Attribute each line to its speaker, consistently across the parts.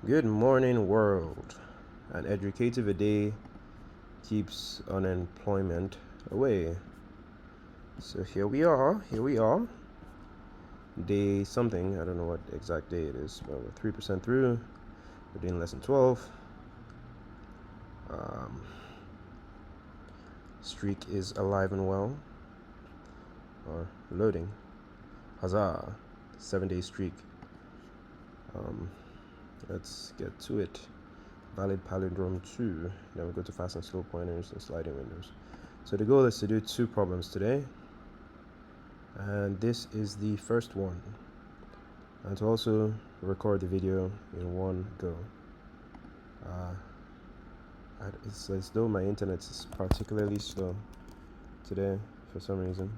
Speaker 1: Good morning, world. An educative a day keeps unemployment away. So here we are. Day something. I don't know what exact day it is, but we're 3% through. We're doing lesson 12. Streak is alive and well. Or loading. Huzzah! 7-day streak. Let's get to it. Valid Palindrome II. Then we go to fast and slow pointers and sliding windows. So the goal is to do 2 problems today. And this is the first one. And to also record the video in one go. It's as though my internet is particularly slow today for some reason.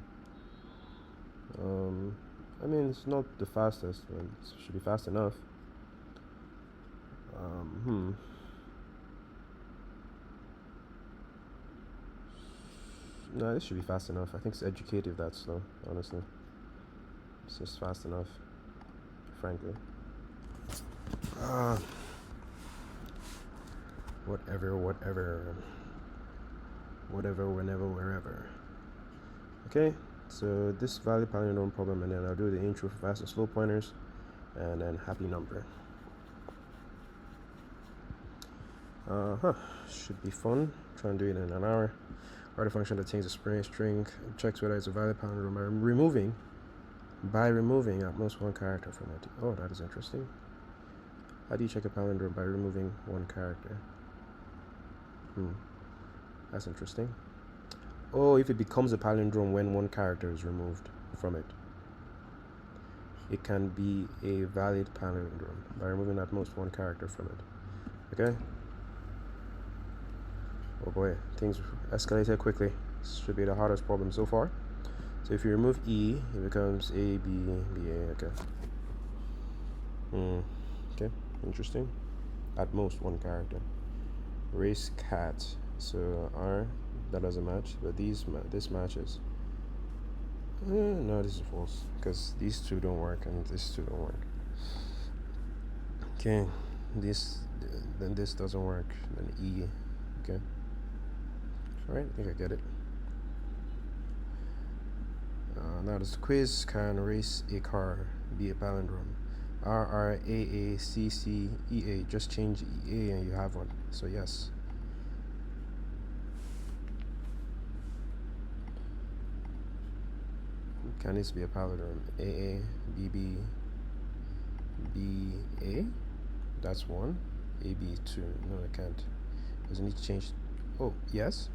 Speaker 1: I mean, it's not the fastest, but it should be fast enough. No, this should be fast enough. I think it's educative that's slow, honestly. It's just fast enough, frankly. Whatever, whenever, wherever. Okay, so this valid palindrome problem, and then I'll do the intro for fast and slow pointers, and then happy number. Should be fun. Try and do it in an hour. Write a function that takes a string, checks whether it's a valid palindrome by removing at most one character from it. Oh, that is interesting. How do you check a palindrome? By removing one character. That's interesting. Oh, if it becomes a palindrome when one character is removed from it. It can be a valid palindrome by removing at most one character from it. Okay? Oh boy, things escalated quickly. This should be the hardest problem so far. So if you remove E, it becomes A, B, B, A. Okay. Okay, interesting. At most one character. Race cat. So R, that doesn't match, but this matches. No, this is false because these two don't work and these two don't work. Okay, then this doesn't work. Then E. Okay. All right, I think I get it. Now this quiz: can race a car be a palindrome? R R A A C C E A. Just change E A and you have one. So yes. Can this be a palindrome? A A B B B A. That's one. A B 2. No, I can't. Does it need to change? Oh yes.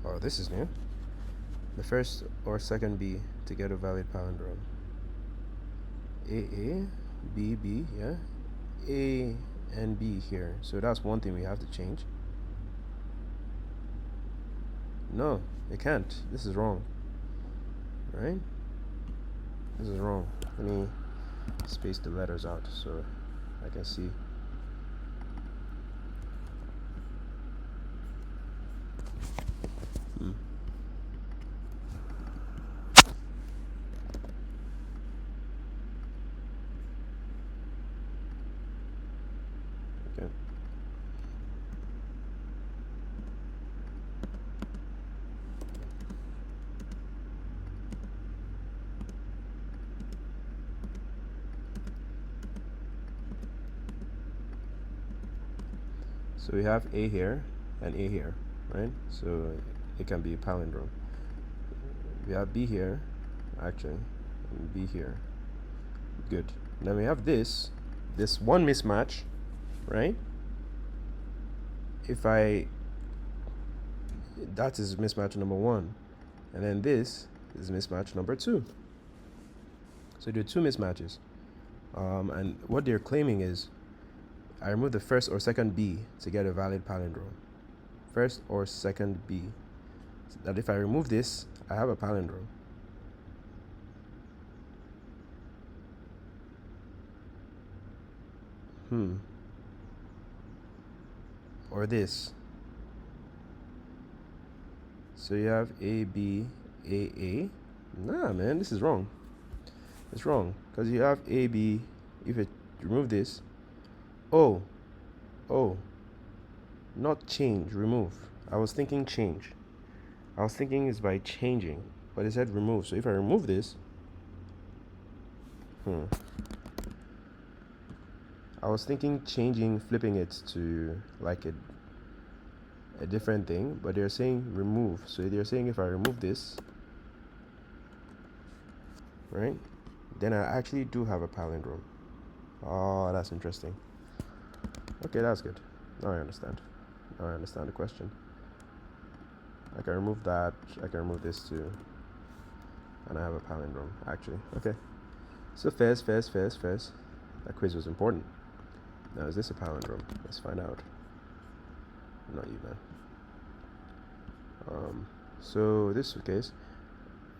Speaker 1: Oh, this is new. The first or second B to get a valid palindrome. A, B, B, yeah. A and B here. So that's one thing we have to change. No, it can't. This is wrong. Right? This is wrong. Let me space the letters out so I can see. Okay. So we have A here and A here, right? So it can be a palindrome. We have B here, actually, and B here. Good. Then we have this one mismatch, right? That is mismatch number 1, and then this is mismatch number 2. So there are 2 mismatches, and what they're claiming is I remove the first or second B to get a valid palindrome. First or second B. So that if I remove this, I have a palindrome. Or this. So you have A, B, A, A. Nah, man, this is wrong. It's wrong because you have A, B, if it remove this, oh, not change, remove. I was thinking change. I was thinking it's by changing, but it said remove. So if I remove this, I was thinking changing, flipping it to like a different thing, but they're saying remove. So they're saying if I remove this, right, then I actually do have a palindrome. Oh, that's interesting. Okay, that's good. Now I understand. Now I understand the question. I can remove that. I can remove this too. And I have a palindrome, actually. Okay. So first. That quiz was important. Now, is this a palindrome? Let's find out. Not you, man. So this case,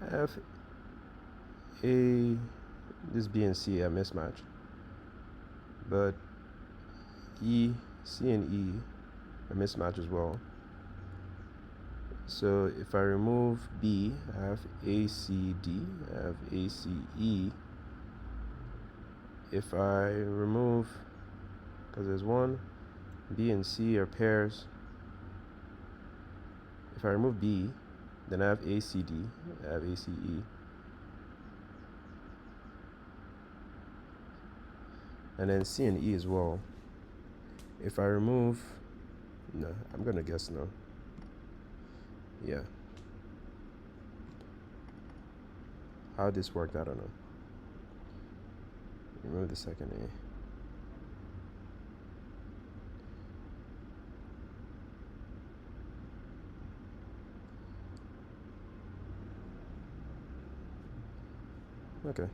Speaker 1: I have this B and C are mismatched, but C and E are mismatched as well. So if I remove B, I have ACD, I have ACE. If I remove, because there's one, B and C are pairs. If I remove B, then I have ACD, I have ACE. And then C and E as well. If I remove, no, I'm gonna guess no. Yeah. How this worked, I don't know. Remove the second A. Okay.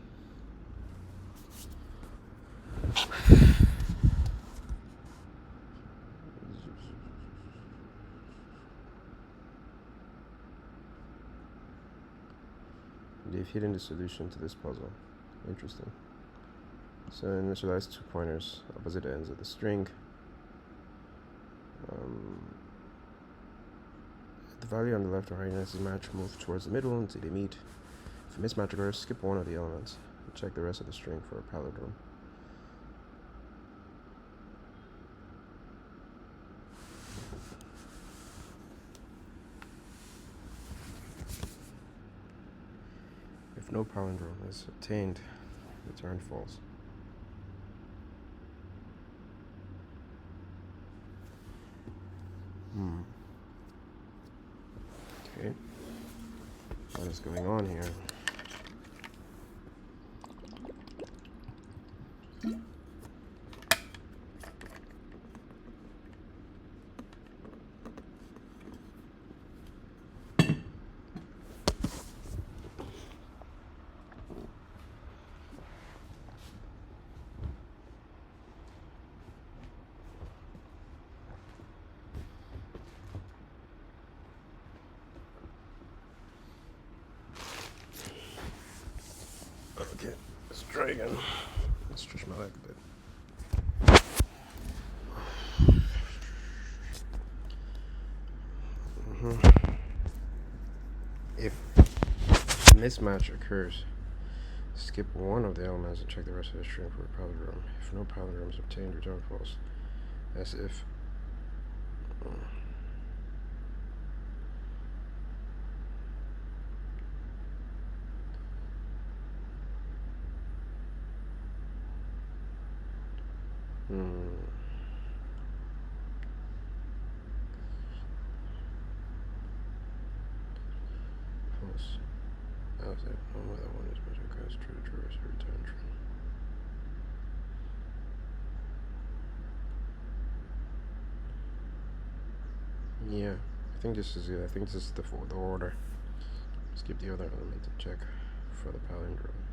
Speaker 1: They've hidden the solution to this puzzle. Interesting. So initialize 2 pointers opposite ends of the string. The value on the left or right next to match, move towards the middle until they meet. If a mismatch occurs, skip one of the elements and check the rest of the string for a palindrome. If no palindrome is obtained, return false. Okay. What is going on here? Okay, let's try again. Let's stretch my leg a bit. If a mismatch occurs, skip one of the elements and check the rest of the string for a palindrome. If no palindrome is obtained, return false. As if false. As if no other one is better occurs, true to reverse return true. Yeah, I think this is it. I think this is the order. Skip the other element to check for the palindrome.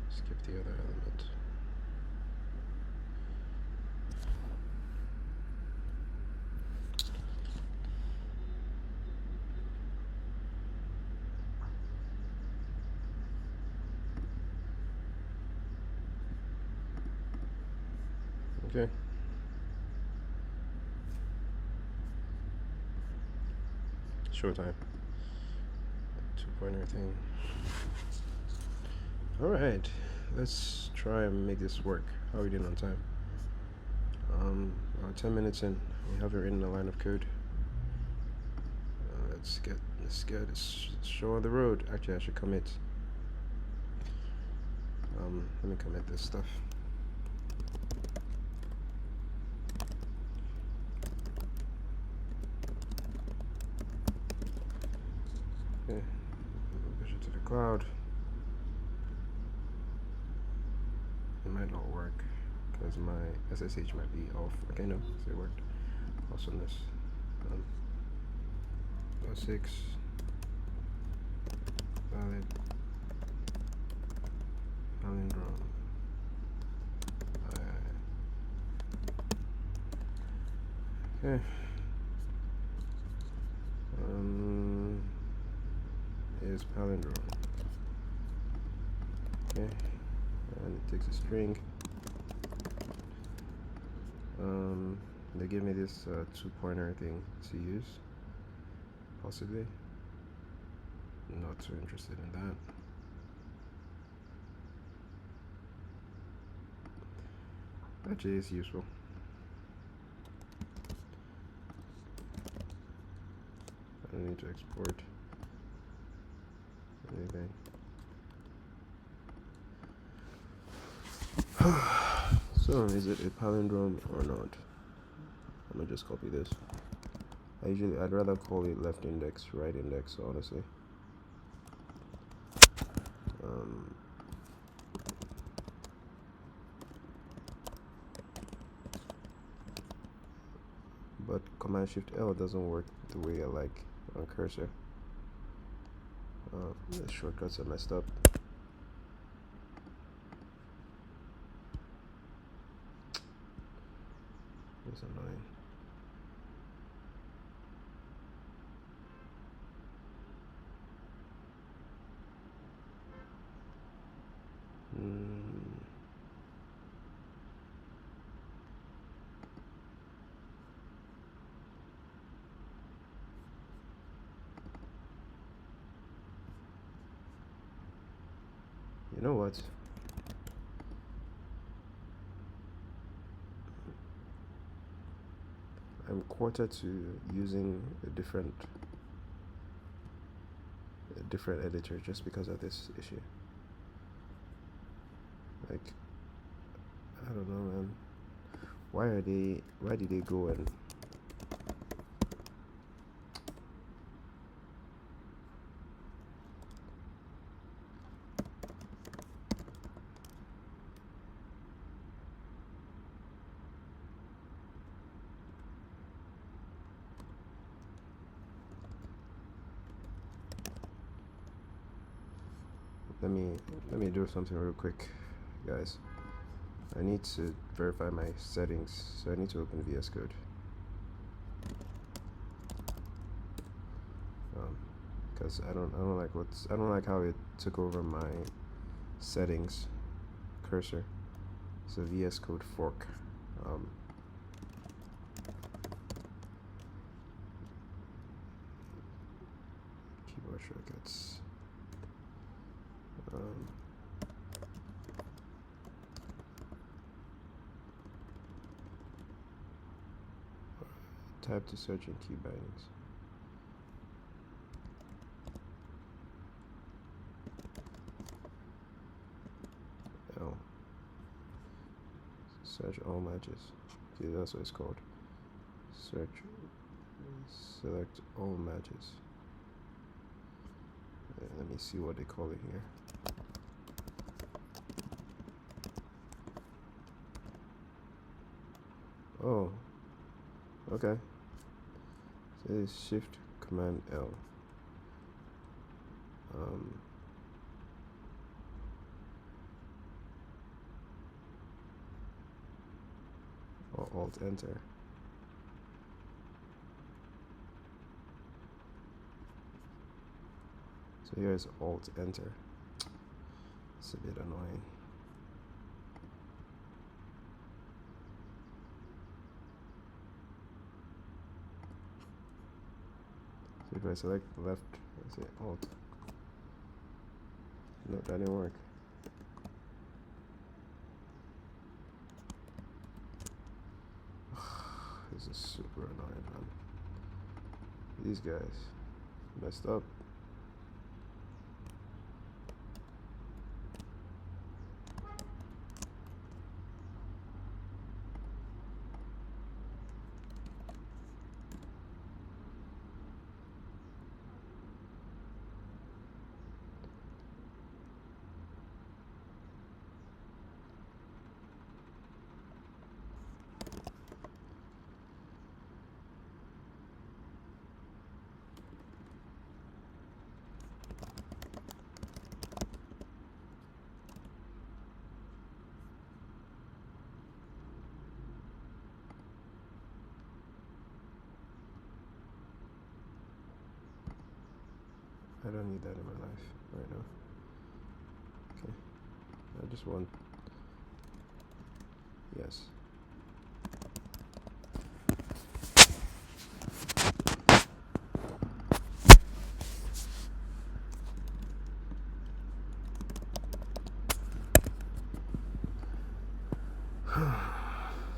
Speaker 1: Skip the other element. Okay. Showtime. 2-pointer thing. Alright. let's try and make this work. How are we doing on time? 10 minutes in. We haven't written a line of code. Let's get this show on the road. Actually, I should commit. Let me commit this stuff. Okay, push it to the cloud. It might not work because my SSH might be off. Okay, no, so it worked. Awesomeness. 06 valid palindrome. Okay. Is palindrome. Okay, and it takes a string. They give me this 2-pointer thing to use. Possibly. Not too interested in that. Actually, it's useful. I don't need to export anything. So, is it a palindrome or not? I'm gonna just copy this. I'd rather call it left index, right index, honestly. But Command Shift L doesn't work the way I like on cursor. The shortcuts are messed up. It's annoying. You know what? I'm quarter to using a different editor just because of this issue. Like, I don't know, man. Why did they go and let me do something real quick, guys. I need to verify my settings, so I need to open VS Code. Because I don't like how it took over my settings cursor. It's a VS Code fork. Keyboard shortcuts. Type to search in key bindings. L. Search all matches. Okay, that's what it's called. Select all matches. Let me see what they call it here. Oh, okay. So it's Shift Command L. Or Alt Enter. So here's Alt Enter. It's a bit annoying. So if I select left, I say Alt. No, that didn't work. This is super annoying, man. These guys messed up. I don't need that in my life right now. Okay. I just want... Yes.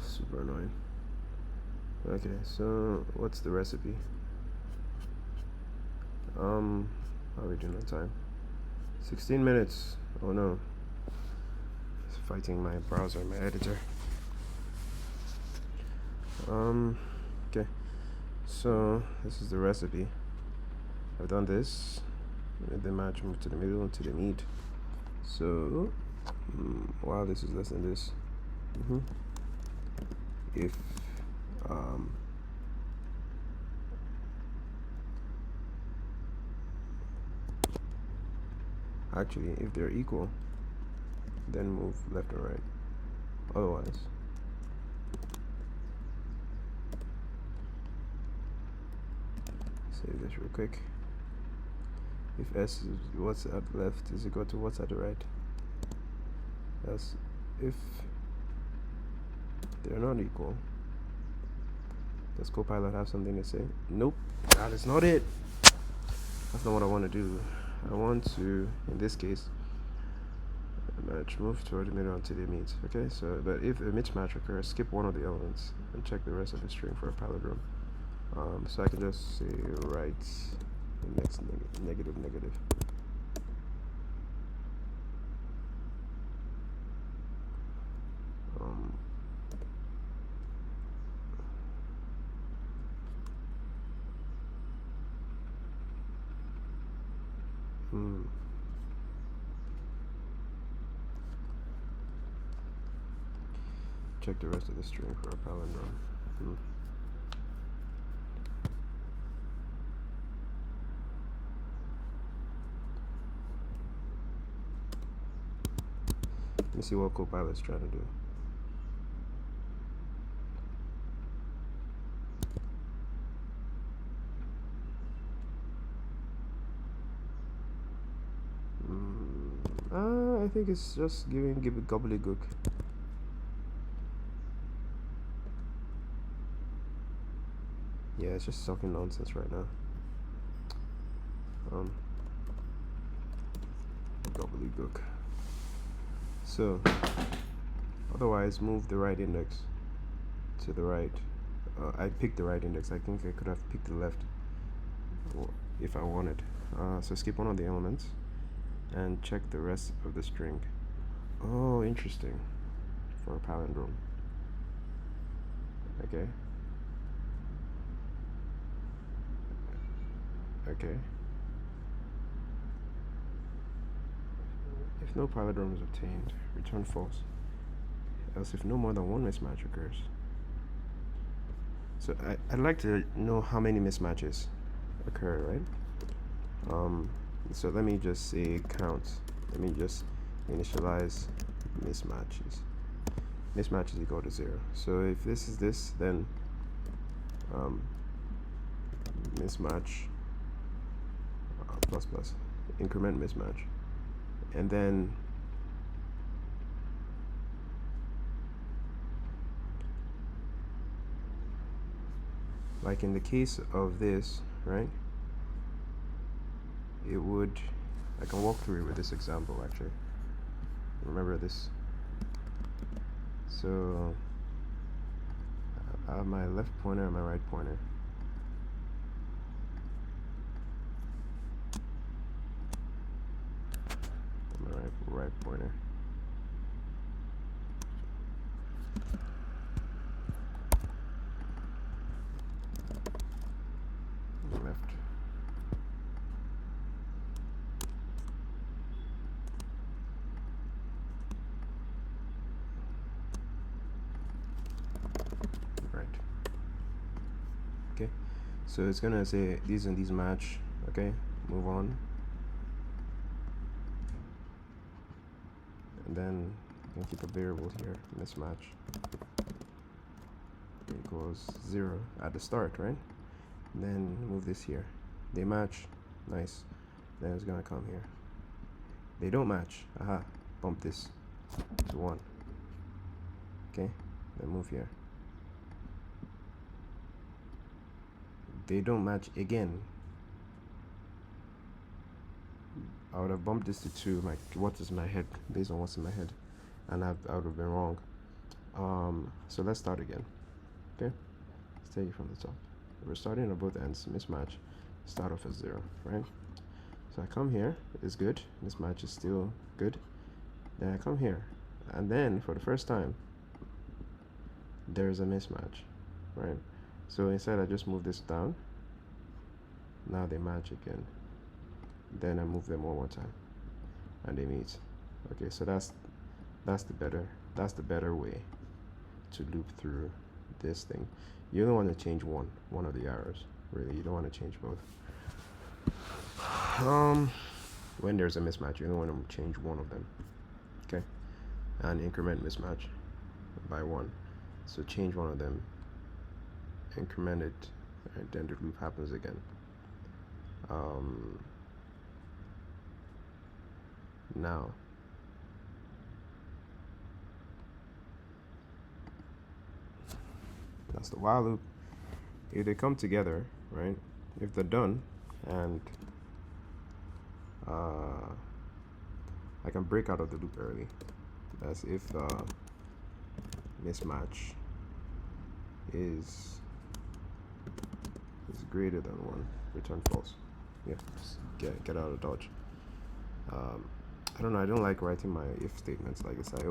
Speaker 1: Super annoying. Okay, so what's the recipe? How are we doing on time? 16 minutes. Oh no. It's fighting my browser, my editor. Okay. So this is the recipe. I've done this. Made the match move to the middle to the meat. So while this is less than this, if actually if they're equal, then move left or right. Otherwise, save this real quick. If s is what's at the left is equal to what's at the right. That's if they're not equal. Does Copilot have something to say? Nope, that is not it. That's not what I want to do. I want to, in this case, match move toward the middle until they meet. Okay, so but if a mismatch occurs, skip one of the elements and check the rest of the string for a palindrome. So I can just say write the next negative. Check the rest of the string for a palindrome. Let me see what Copilot's trying to do. I think it's just give it gobbledygook. Yeah, it's just talking nonsense right now. Gobbledygook. So, otherwise, move the right index to the right. I picked the right index. I think I could have picked the left if I wanted. So skip one of the elements and check the rest of the string. Oh, interesting. For a palindrome. Okay. If no palindrome is obtained, return false. Else if no more than one mismatch occurs. So I'd like to know how many mismatches occur, right? So let me just say count. Let me just initialize mismatches. Mismatch is equal to 0. So if this is this, then mismatch plus increment mismatch, and then like in the case of this, right, it would, I can walk through it with this example actually. Remember this. So my left pointer and my right pointer. My right pointer. Left. Right. Okay. So it's gonna say these and these match. Okay. Move on. And then you can keep a variable here. Mismatch equals 0 at the start, right? And then move this here. They match. Nice. Then it's gonna come here. They don't match. Aha. Bump this to 1. Okay. Then move here. They don't match again. I would have bumped this to 2. Like, what is my head? Based on what's in my head, and I would have been wrong. So let's start again. Okay. Let's take it from the top. We're starting at both ends. Mismatch. Start off at 0, right? So I come here. It's good. Mismatch is still good. Then I come here, and then for the first time, there's a mismatch, right? So instead, I just move this down. Now they match again. Then I move them one more time, and they meet. Okay, so that's the better way to loop through this thing. You only want to change one of the arrows. Really, you don't want to change both. When there's a mismatch, you only want to change one of them. Okay, and increment mismatch by 1. So change one of them, increment it, and then the loop happens again. Now that's the while loop. If they come together, right? If they're done, and I can break out of the loop early. That's if mismatch is greater than 1. Return false. Yeah, just get out of dodge. I don't know. I don't like writing my if statements like this. I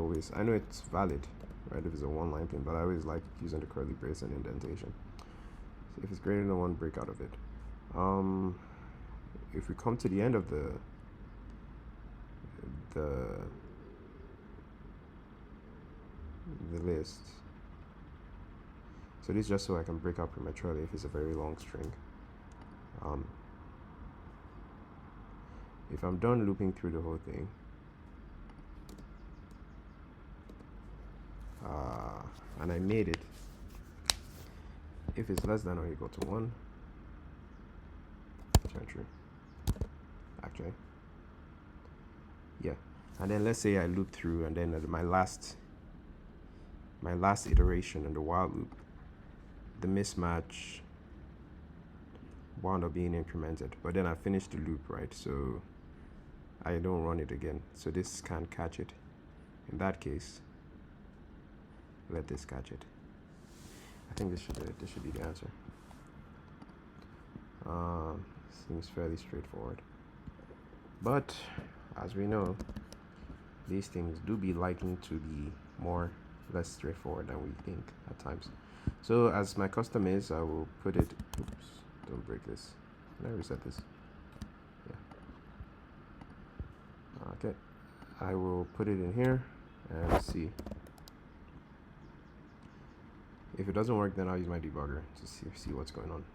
Speaker 1: know it's valid, right? If it's a one-line thing, but I always like using the curly brace and indentation. So if it's greater than 1, break out of it. If we come to the end of the list, so this is just so I can break out prematurely if it's a very long string. If I'm done looping through the whole thing, and I made it, if it's less than or equal to 1, return true. Actually, yeah. And then let's say I loop through, and then at my last iteration in the while loop, the mismatch wound up being incremented, but then I finished the loop, right? So I don't run it again, so this can't catch it. In that case, let this catch it. I think this should be the answer. Seems fairly straightforward, but as we know, these things do be liking to be less straightforward than we think at times. So as my custom is, I will put it. Oops! Don't break this. Can I reset this? Yeah. Okay. I will put it in here and see. If it doesn't work, then I'll use my debugger to see what's going on.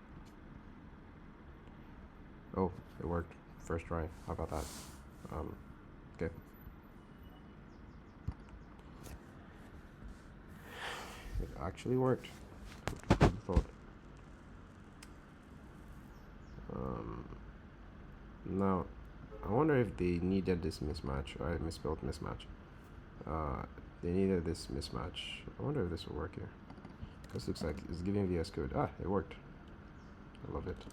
Speaker 1: Oh, it worked. First try. How about that? Okay. It actually worked. Who thought? Now, I wonder if they needed this mismatch, or I misspelled mismatch. They needed this mismatch. I wonder if this will work here. This looks like it's giving VS Code. Ah, it worked. I love it.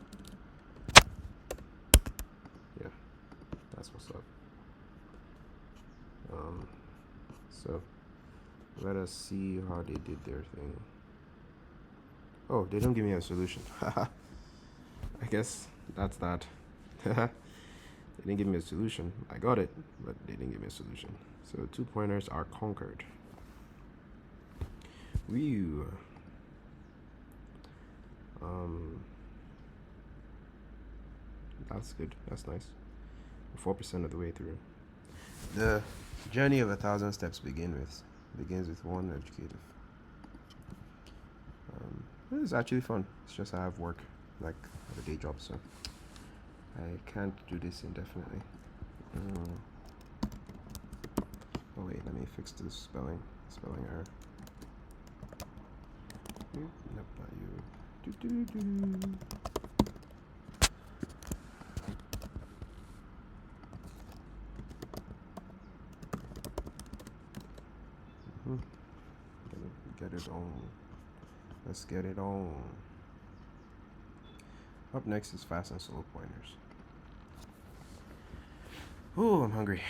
Speaker 1: Yeah, that's what's up. So let us see how they did their thing. Oh, they don't give me a solution. I guess that's that. They didn't give me a solution. I got it, but they didn't give me a solution. So 2 pointers are conquered. Whew. That's good. That's nice. 4% of the way through. The journey of 1,000 steps begins with one educative. It's actually fun. It's just I have work, like I have a day job, so I can't do this indefinitely. Oh wait, let me fix this spelling error. Nope, not you. Get it on. Let's get it on. Up next is fast and slow pointers. Oh, I'm hungry.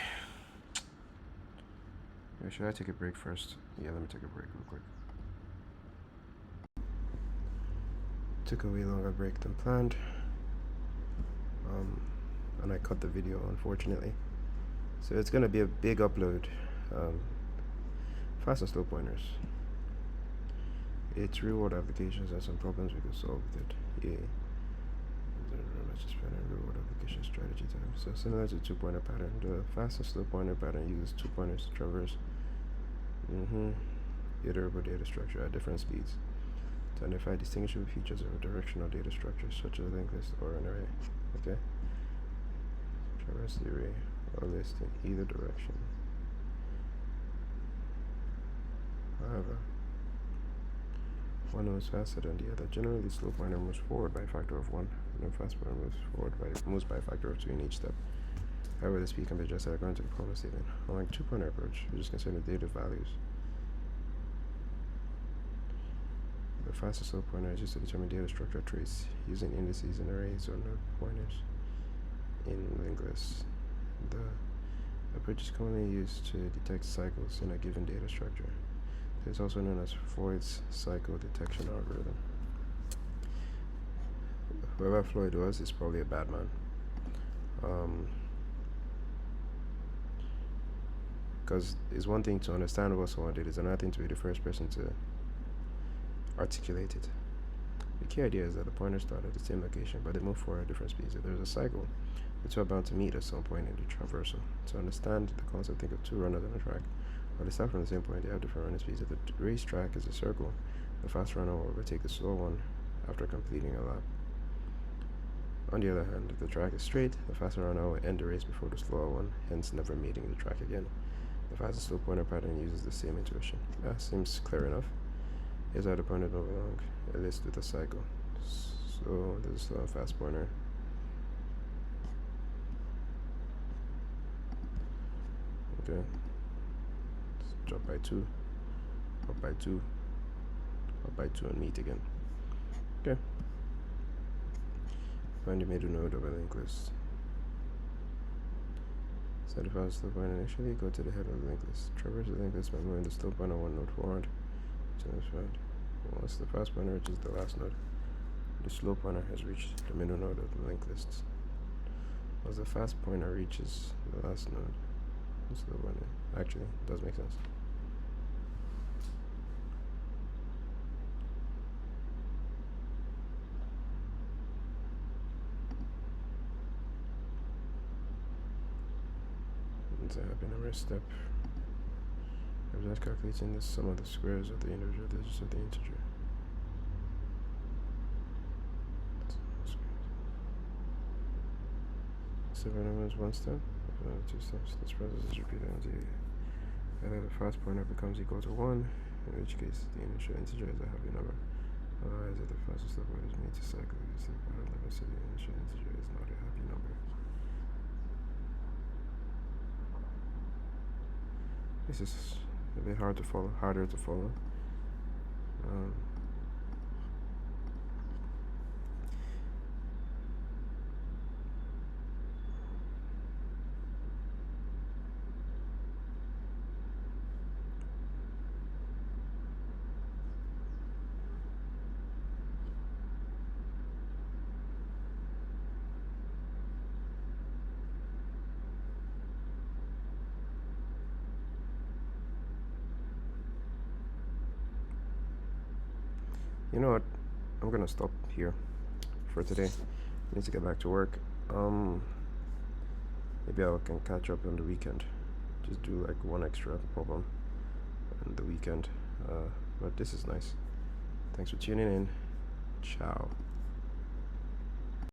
Speaker 1: Yeah, should I take a break first? Yeah, let me take a break real quick. Took a way longer break than planned. And I cut the video, unfortunately. So it's gonna be a big upload. Fast and slow pointers. It's real-world applications and some problems we can solve with it. Yeah. Real-world application strategy time. So similar to 2-pointer pattern, the fast and slow pointer pattern uses 2 pointers to traverse iterable data structure at different speeds to identify distinguishable features of a directional data structure, such as a linked list or an array. Okay. Traverse the array or list in either direction. However, one moves faster than the other. Generally, slow pointer moves forward by a factor of 1, and fast pointer moves by a factor of 2 in each step. However, the speed can be adjusted according to the comma statement. Unlike 2-pointer approach, which is concerned with data values, the fast and slow pointer is used to determine data structure traits using indices and arrays or node pointers in linked lists. The approach is commonly used to detect cycles in a given data structure. It's also known as Floyd's cycle detection algorithm. Whoever Floyd was is probably a bad man. Because it's one thing to understand what someone did, it's another thing to be the first person to articulate it. The key idea is that the pointers start at the same location, but they move forward at different speeds. If there's a cycle, the two are bound to meet at some point in the traversal. To understand the concept, think of 2 runners on a track. While they start from the same point, they have different running speeds. If the racetrack is a circle, the fast runner will overtake the slow one after completing a lap. On the other hand, if the track is straight, the faster runner will end the race before the slower one, hence never meeting the track again. The fast and slow pointer pattern uses the same intuition. Seems clear enough. Here's how the pointer move along a list with a cycle. So there's a slow and fast pointer. Okay. Drop by 2, up by 2, up by 2, and meet again. Okay. Find the middle node of a linked list. Set the fast slow pointer initially, go to the head of the linked list. Traverse the linked list by moving the slow pointer 1 node forward. Once the fast pointer reaches the last node, the slow pointer has reached the middle node of the linked list. Once the fast pointer reaches the last node, the slow pointer actually does make sense. It's a happy number step. Represents calculating the sum of the squares of the individual digits of the integer. Seven numbers 1 step, 2 steps. This process is repeated until either the fast pointer becomes equal to 1, in which case the initial integer is a happy number. Otherwise, if the fastest slope is made to cycle, the step out of limit, so the initial integer is not a happy number. This is a bit harder to follow. You know what? I'm gonna stop here for today. I need to get back to work. Maybe I can catch up on the weekend. Just do like one extra problem on the weekend. But this is nice. Thanks for tuning in. Ciao.